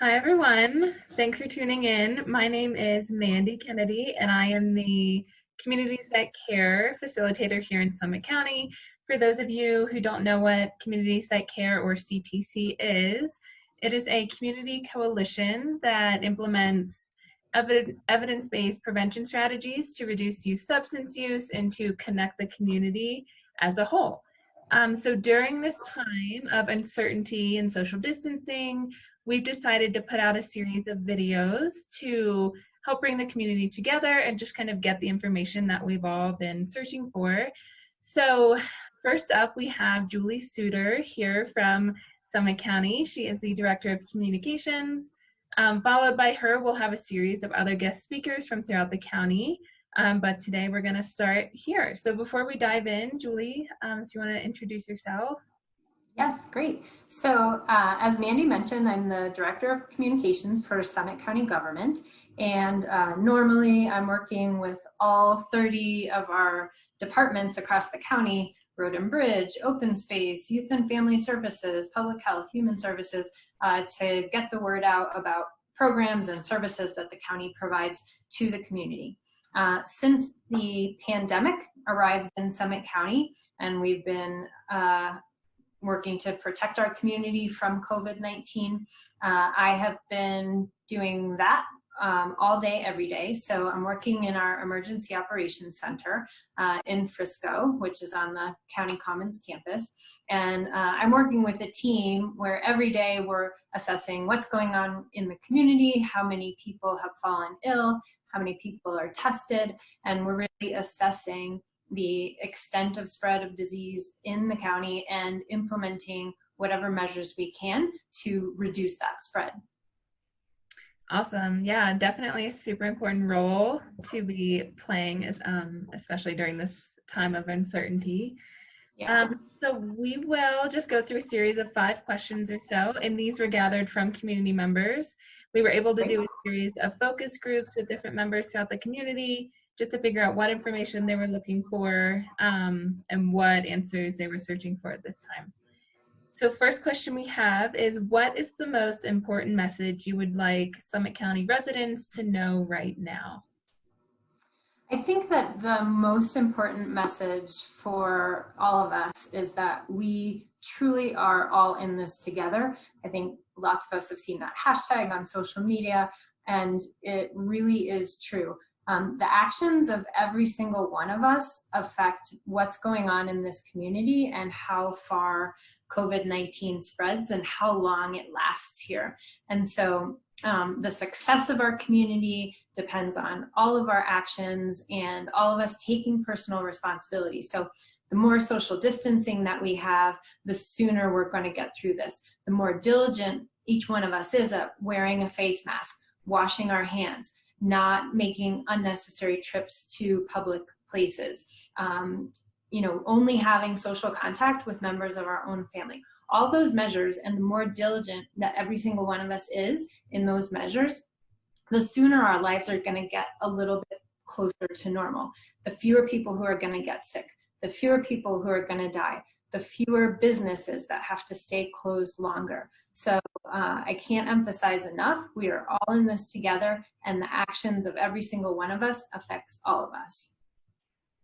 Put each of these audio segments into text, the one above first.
Hi, everyone. Thanks for tuning in. My name is Mandy Kennedy, and I am the Community Site Care Facilitator here in Summit County. For those of you who don't know what Community Site Care or CTC is, it is a community coalition that implements evidence-based prevention strategies to reduce youth substance use and to connect the community as a whole. So during this time of uncertainty and social distancing, we've decided to put out a series of videos to help bring the community together and just kind of get the information that we've all been searching for. So first up, we have Julie Sutor here from Summit County. She is the Director of Communications. Followed by her, we'll have a series of other guest speakers from throughout the county. But today we're going to start here. So before we dive in, Julie, if you want to introduce yourself. Yes, great. So as Mandy mentioned, I'm the Director of Communications for Summit County Government. And normally I'm working with all 30 of our departments across the county: Road and Bridge, Open Space, Youth and Family Services, Public Health, Human Services, to get the word out about programs and services that the county provides to the community. Since the pandemic arrived in Summit County, and we've been working to protect our community from COVID-19. I have been doing that all day, every day. So I'm working in our Emergency Operations Center in Frisco, which is on the County Commons campus. And I'm working with a team where every day we're assessing what's going on in the community, how many people have fallen ill, how many people are tested, and we're really assessing the extent of spread of disease in the county and implementing whatever measures we can to reduce that spread. Awesome. Yeah, definitely a super important role to be playing, especially during this time of uncertainty. Yeah. So we will just go through a series of 5 questions or so, and these were gathered from community members. We were able to do a series of focus groups with different members throughout the community, just to figure out what information they were looking for and what answers they were searching for at this time. So first question we have is, what is the most important message you would like Summit County residents to know right now? I think that the most important message for all of us is that we truly are all in this together. I think lots of us have seen that hashtag on social media, and it really is true. The actions of every single one of us affect what's going on in this community and how far COVID-19 spreads and how long it lasts here. And so the success of our community depends on all of our actions and all of us taking personal responsibility. So the more social distancing that we have, the sooner we're going to get through this. The more diligent each one of us is at wearing a face mask, washing our hands, not making unnecessary trips to public places, only having social contact with members of our own family. All those measures, and the more diligent that every single one of us is in those measures, the sooner our lives are going to get a little bit closer to normal. The fewer people who are going to get sick, the fewer people who are going to die, the fewer businesses that have to stay closed longer. So I can't emphasize enough, we are all in this together, and the actions of every single one of us affects all of us.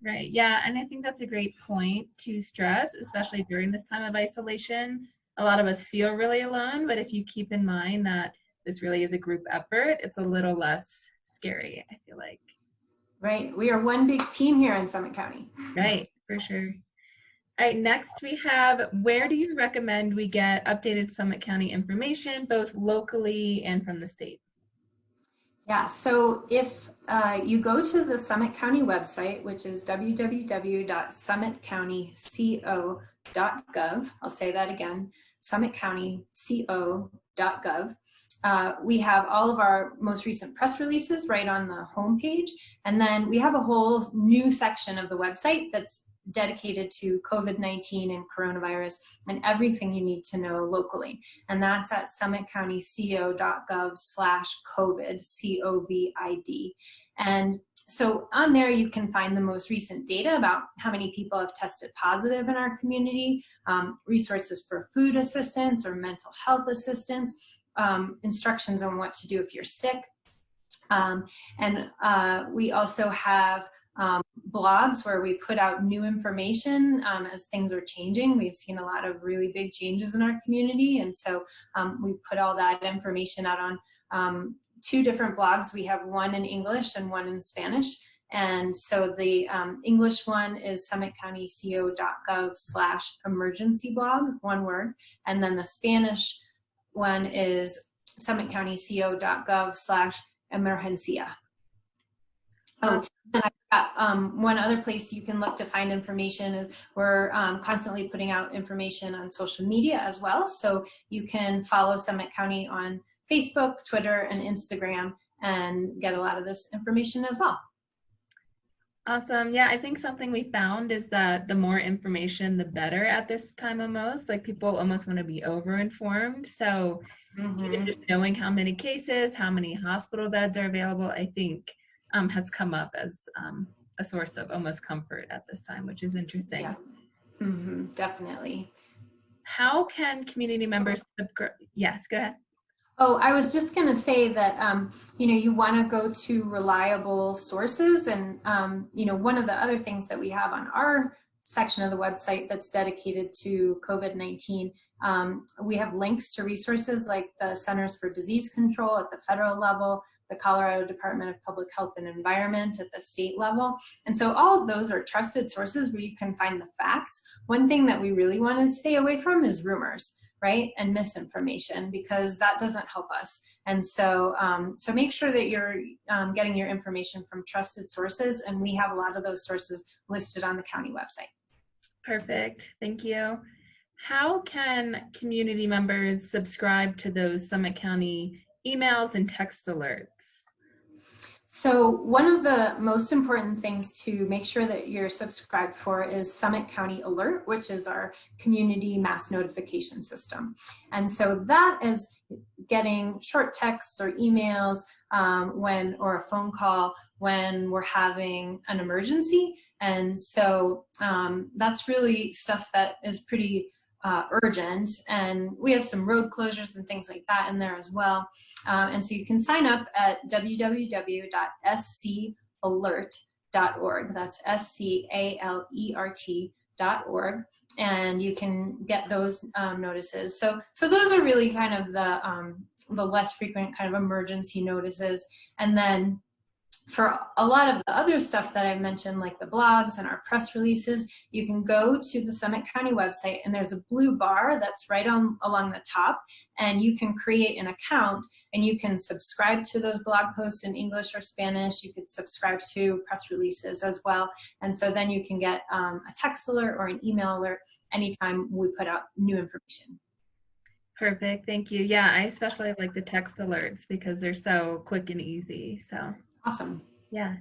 Right, yeah, and I think that's a great point to stress, especially during this time of isolation. A lot of us feel really alone, but if you keep in mind that this really is a group effort, it's a little less scary, I feel like. Right, we are one big team here in Summit County. Right, for sure. All right, next we have, where do you recommend we get updated Summit County information, both locally and from the state? Yeah, so if you go to the Summit County website, which is www.summitcountyco.gov, I'll say that again, summitcountyco.gov. We have all of our most recent press releases right on the homepage, and then we have a whole new section of the website that's dedicated to COVID-19 and coronavirus and everything you need to know locally. And that's at summitcountyco.gov/COVID, COVID. And so on there, you can find the most recent data about how many people have tested positive in our community, resources for food assistance or mental health assistance, instructions on what to do if you're sick. We also have blogs where we put out new information as things are changing. We've seen a lot of really big changes in our community, and so we put all that information out on 2 different blogs. We have one in English and one in Spanish. And so the English one is summitcountyco.gov/emergency blog, one word. And then the Spanish one is summitcountyco.gov/emergencia. Oh, and I've got one other place you can look to find information is we're constantly putting out information on social media as well. So you can follow Summit County on Facebook, Twitter, and Instagram and get a lot of this information as well. Awesome. Yeah, I think something we found is that the more information, the better at this time almost. Like people almost want to be over-informed. So even just knowing how many cases, how many hospital beds are available, I think has come up as a source of almost comfort at this time, which is interesting. Yeah. Definitely. How can community members, yes, go ahead. Oh, I was just going to say that, you want to go to reliable sources. And, one of the other things that we have on our section of the website that's dedicated to COVID-19, we have links to resources like the Centers for Disease Control at the federal level, the Colorado Department of Public Health and Environment at the state level. And so all of those are trusted sources where you can find the facts. One thing that we really want to stay away from is rumors, right? And misinformation, because that doesn't help us. And so, so make sure that you're getting your information from trusted sources. And we have a lot of those sources listed on the county website. Perfect. Thank you. How can community members subscribe to those Summit County emails and text alerts? So one of the most important things to make sure that you're subscribed for is Summit County Alert, which is our community mass notification system. And so that is getting short texts or emails or a phone call when we're having an emergency. And so that's really stuff that is pretty urgent, and we have some road closures and things like that in there as well. And so you can sign up at www.scalert.org. That's SCALERT.org, and you can get those notices. So those are really kind of the less frequent kind of emergency notices. And then for a lot of the other stuff that I mentioned, like the blogs and our press releases, you can go to the Summit County website, and there's a blue bar that's right along the top, and you can create an account and you can subscribe to those blog posts in English or Spanish. You could subscribe to press releases as well. And so then you can get a text alert or an email alert anytime we put out new information. Perfect. Thank you. Yeah, I especially like the text alerts because they're so quick and easy. So awesome. Yeah.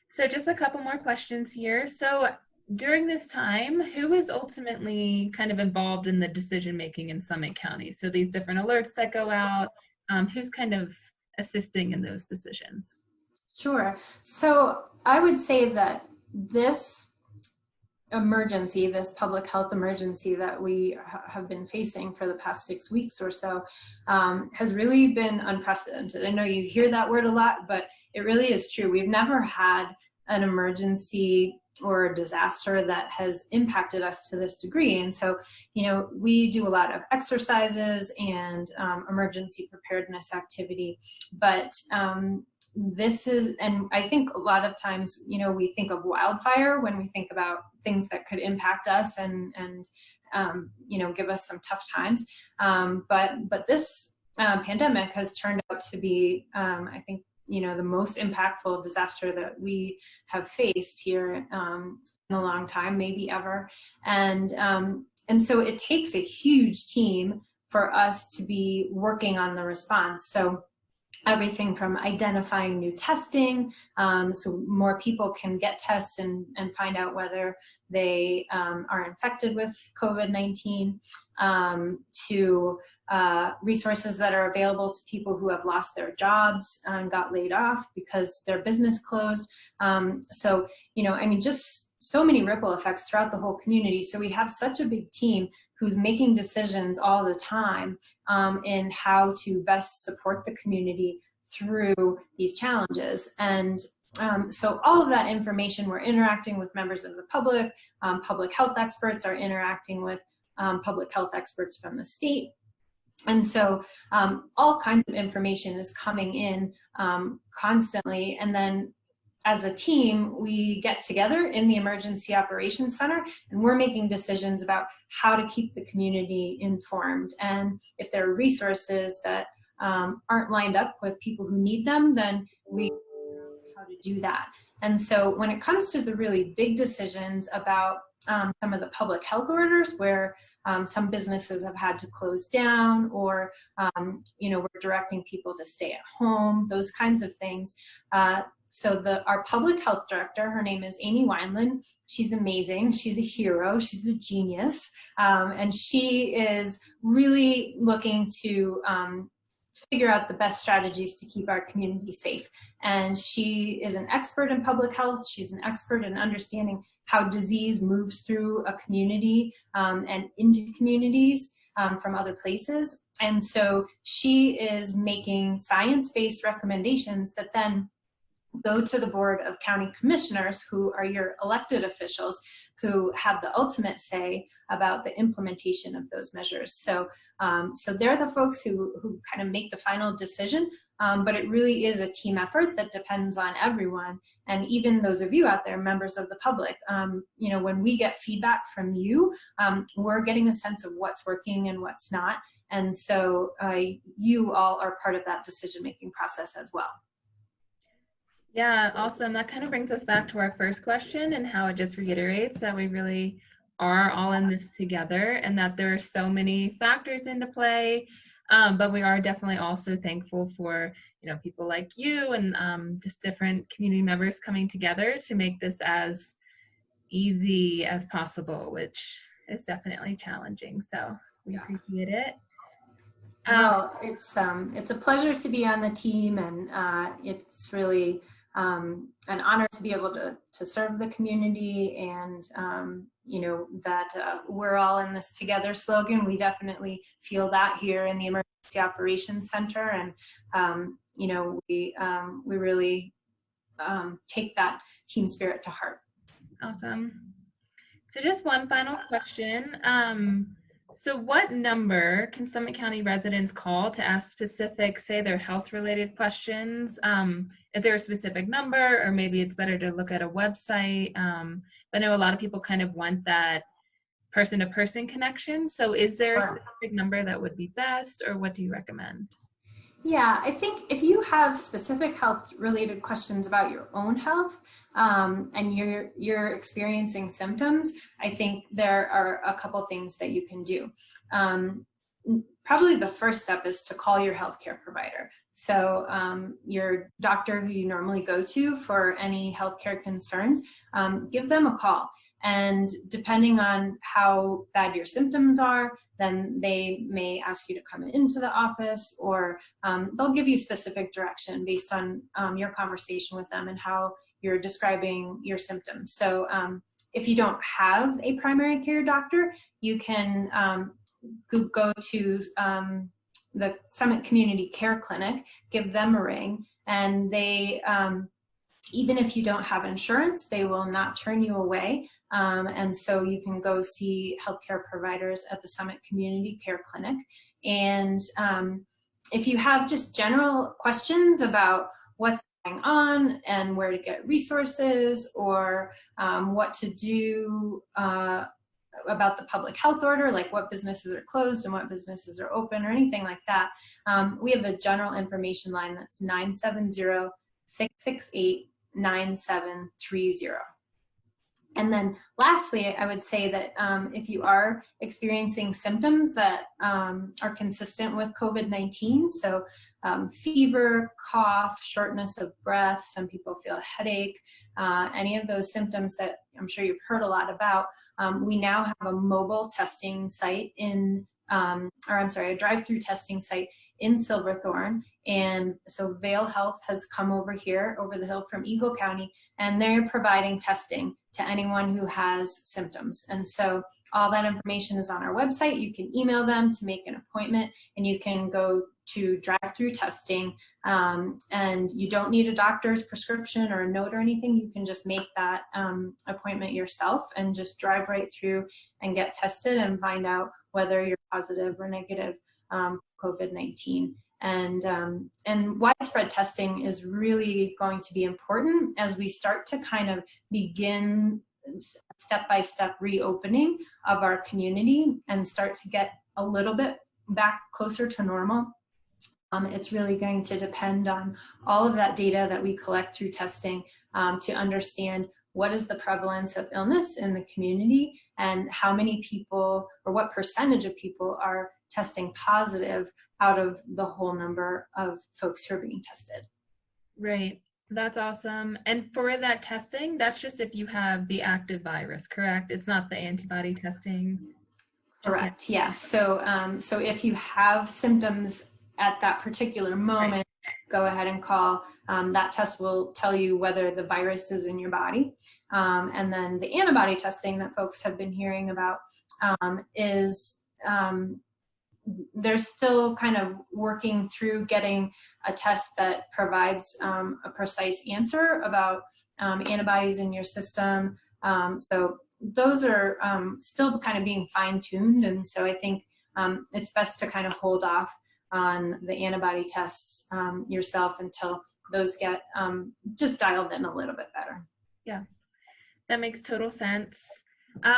So just a couple more questions here. So during this time, who is ultimately kind of involved in the decision making in Summit County? So these different alerts that go out, who's kind of assisting in those decisions? Sure. So I would say that this emergency, this public health emergency that we have been facing for the past 6 weeks or so, has really been unprecedented. I know you hear that word a lot, but it really is true. We've never had an emergency or a disaster that has impacted us to this degree. And so, we do a lot of exercises and emergency preparedness activity, but this is, and I think a lot of times, we think of wildfire when we think about things that could impact us and give us some tough times. But this pandemic has turned out to be, I think, the most impactful disaster that we have faced here in a long time, maybe ever. And so it takes a huge team for us to be working on the response. So everything from identifying new testing, so more people can get tests and find out whether they are infected with COVID-19, to resources that are available to people who have lost their jobs and got laid off because their business closed. Just so many ripple effects throughout the whole community. So we have such a big team who's making decisions all the time in how to best support the community through these challenges. And so all of that information, we're interacting with members of the public, public health experts are interacting with public health experts from the state. And so all kinds of information is coming in constantly. And then as a team, we get together in the Emergency Operations Center, and we're making decisions about how to keep the community informed. And if there are resources that aren't lined up with people who need them, then we figure out how to do that. And so when it comes to the really big decisions about some of the public health orders where some businesses have had to close down, or we're directing people to stay at home, those kinds of things. So our public health director, her name is Amy Wineland. She's amazing. She's a hero. She's a genius. And she is really looking to figure out the best strategies to keep our community safe. And she is an expert in public health. She's an expert in understanding how disease moves through a community and into communities from other places. And so she is making science-based recommendations that then go to the Board of County Commissioners, who are your elected officials, who have the ultimate say about the implementation of those measures. So, so they're the folks who kind of make the final decision, but it really is a team effort that depends on everyone. And even those of you out there, members of the public, when we get feedback from you, we're getting a sense of what's working and what's not. And so you all are part of that decision-making process as well. Yeah, awesome. That kind of brings us back to our first question, and how it just reiterates that we really are all in this together, and that there are so many factors into play. But we are definitely also thankful for, people like you and just different community members coming together to make this as easy as possible, which is definitely challenging. So we appreciate it. Well, it's a pleasure to be on the team, and it's really an honor to be able to serve the community, and that we're all in this together slogan. We definitely feel that here in the Emergency Operations Center, and we really take that team spirit to heart. Awesome. So just one final question. So what number can Summit County residents call to ask specific, say, their health-related questions? Is there a specific number, or maybe it's better to look at a website? I know a lot of people kind of want that person-to-person connection. So is there a specific number that would be best, or what do you recommend? Yeah, I think if you have specific health-related questions about your own health and you're experiencing symptoms, I think there are a couple things that you can do. Probably the first step is to call your healthcare provider. So your doctor who you normally go to for any healthcare concerns, give them a call. And depending on how bad your symptoms are, then they may ask you to come into the office, or they'll give you specific direction based on your conversation with them and how you're describing your symptoms. So if you don't have a primary care doctor, you can go to the Summit Community Care Clinic, give them a ring, and they, even if you don't have insurance, they will not turn you away. And so you can go see healthcare providers at the Summit Community Care Clinic. And if you have just general questions about what's going on and where to get resources, or what to do about the public health order, like what businesses are closed and what businesses are open, or anything like that, we have a general information line that's 970-668-9730. And then lastly, I would say that if you are experiencing symptoms that are consistent with COVID-19, so fever, cough, shortness of breath, some people feel a headache, any of those symptoms that I'm sure you've heard a lot about, we now have a mobile testing site a drive-through testing site in Silverthorne. And so Vail Health has come over here, over the hill from Eagle County, and they're providing testing to anyone who has symptoms. And so All that information is on our website. You can email them to make an appointment, and you can go to drive-through testing, and you don't need a doctor's prescription or a note or anything. You can just make that appointment yourself and just drive right through and get tested and find out whether you're positive or negative COVID-19. And widespread testing is really going to be important as we start to kind of begin step-by-step reopening of our community and start to get a little bit back closer to normal. It's really going to depend on all of that data that we collect through testing to understand what is the prevalence of illness in the community and how many people or what percentage of people are testing positive out of the whole number of folks who are being tested. Right. That's awesome. And for that testing, that's just if you have the active virus, correct? It's not the antibody testing. Correct. Yes. So if you have symptoms at that particular moment, right, go ahead and call. That test will tell you whether the virus is in your body. And then the antibody testing that folks have been hearing about is they're still kind of working through getting a test that provides a precise answer about antibodies in your system. So those are still kind of being fine-tuned, and so I think it's best to kind of hold off on the antibody tests yourself until those get just dialed in a little bit better. Yeah, that makes total sense.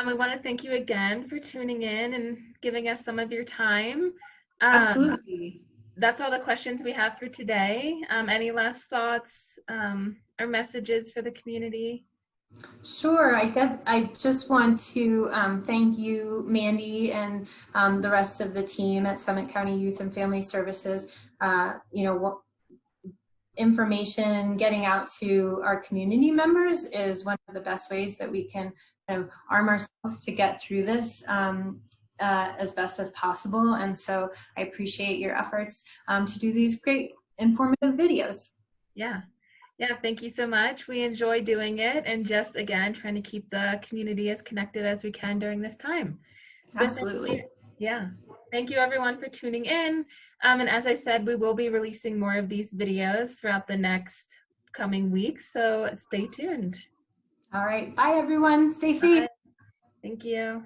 We want to thank you again for tuning in and giving us some of your time. Absolutely. That's all the questions we have for today. Any last thoughts or messages for the community? Sure. I just want to thank you, Mandy, and the rest of the team at Summit County Youth and Family Services. Information getting out to our community members is one of the best ways that we can kind of arm ourselves to get through this as best as possible. And so I appreciate your efforts to do these great informative videos. Yeah, thank you so much. We enjoy doing it and just, again, trying to keep the community as connected as we can during this time. So absolutely. Thank you everyone for tuning in. And as I said, we will be releasing more of these videos throughout the next coming weeks, so stay tuned. All right. Bye, everyone. Stay safe. Bye. Thank you.